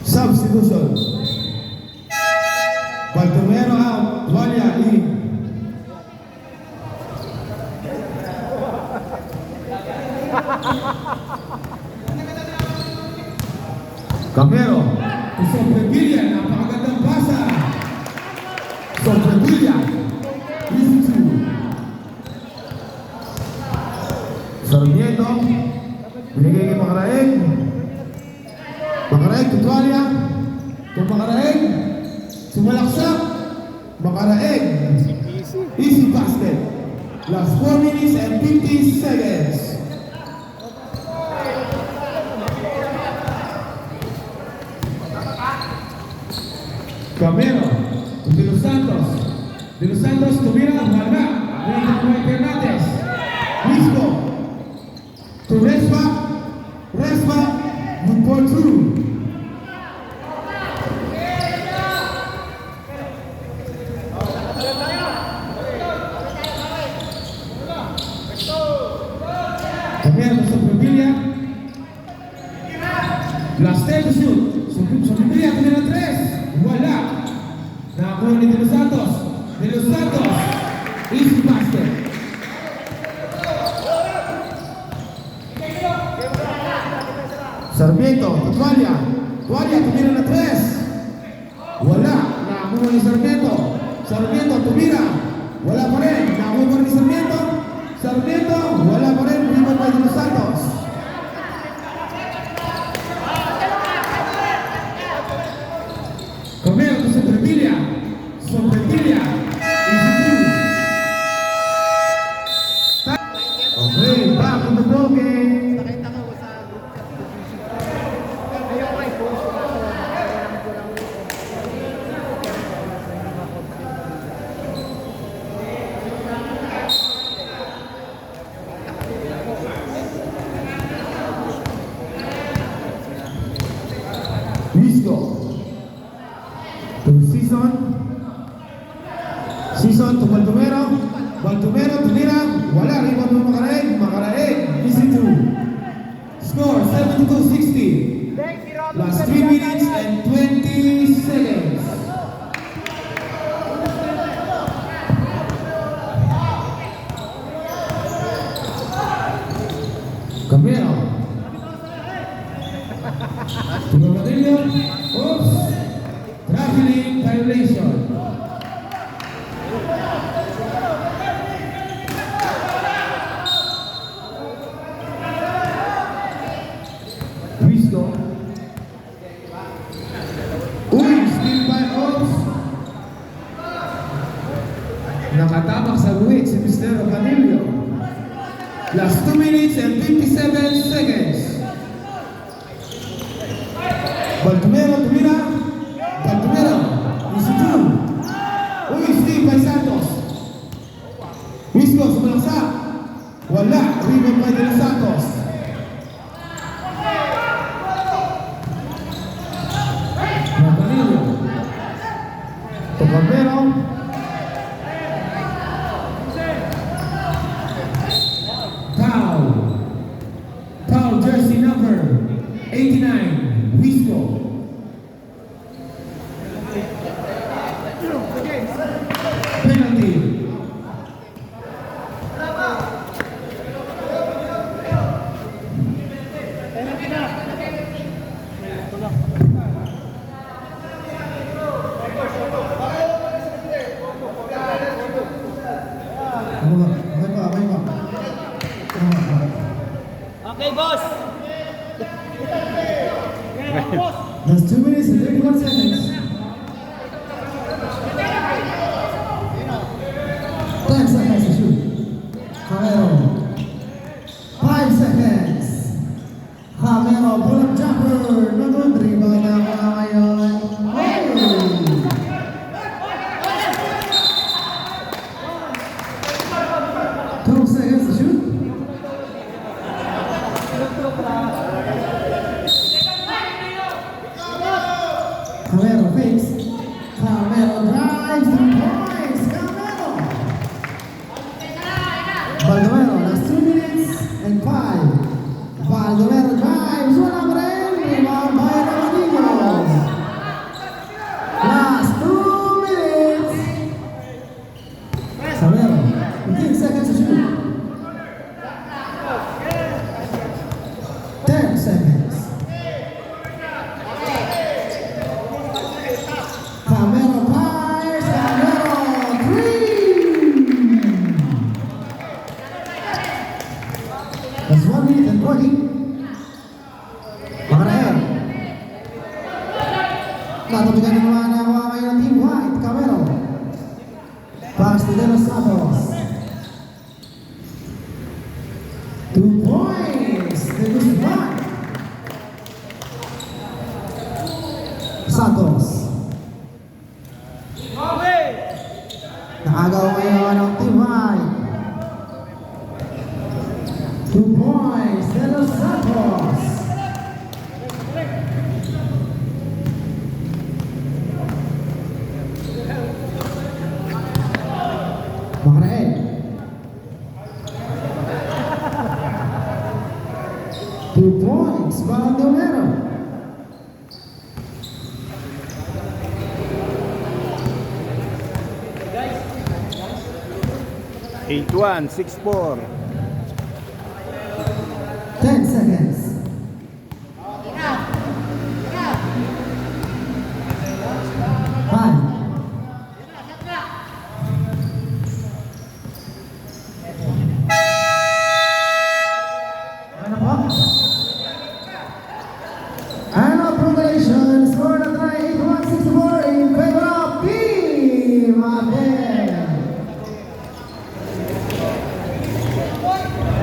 Substitution. Baldomero out, Walia in. Camero, to Sobrevilla, napakagandang basa. Sobrevilla, easy two. Sarmiento, binigay kay Makaraeg. Makaraeg, tutwalya. Kung Makaraeg, sumalaksak. Makaraeg, easy basket. Last 4 minutes and 50 seconds. Camero, De Los Santos. De Los Santos, tumira, wala. Fernandez. Mismo. To Respa. Good ball through. Camero sa Provilla. Last 10 to shoot. Sa Provilla, tumira 3. Wala. Nakakuha ni De Los Santos. Easy basket. Sarmiento, Tualia, tumira na 3. Wala. Nakakuha ni Sarmiento. Tumira. Wala pa rin. Nakakuha ni Sarmiento. Wala pa rin. Rebound by De Los Santos. Camero to Sobrevilla. Okay, back in the ball game. Risco. To Season to Baldomero, tumira, wala, rebound mo Makaraeg, easy two. Score 72-60. Last 3 minutes and 20 seconds. Camero. To Ramanillo. Oops. Traveling violation. Risco. nakatabak sa guhit si Mr. Canillo. Last 2 minutes and 57 seconds. Baldomero tumira. Baldomero. Isutu. Uy, Steve by Santos. Wisco sumalaksa. Wala. Rebound by De Los Santos. Canillo. To Baldomero. Foul jersey number 89, Wisco. Penalty. Okay, boss. That's 2 minutes and 31 seconds. 10 seconds to shoot. Camero. 5 seconds. Camero, pull-up jumper. Nandun, dribble na mga ngayon. Oh! 2 seconds to shoot. Camero fakes. Camero drives 3 points. Camero. Baldomero, last 2 minutes and 5. Baldomero drives. Wala pa rin. Rebound by Ramadillo. Last 2 minutes. Camero, 15 seconds to shoot. 10 seconds. Camero fires, Camero 3! That's 1 minute and 20. Makarayan. Tatabigan ng mga nakuha ngayon ng Team White, Camero. Pass to De Los Santos. 2 points, De Los White. Santos. Nakagaw ngayon ang Team White. 2 points, De Los Santos. Makarain. 2 points, Baldomero. Eight one, 6-4. 10 seconds. Five. Ano po? Ano prolongation? Score na tayo 8-1, 6-4 in favor of Team Aten.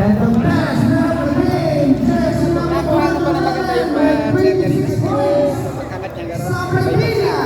And the best man of the game, jersey number 111 with 26 points, Sabrina.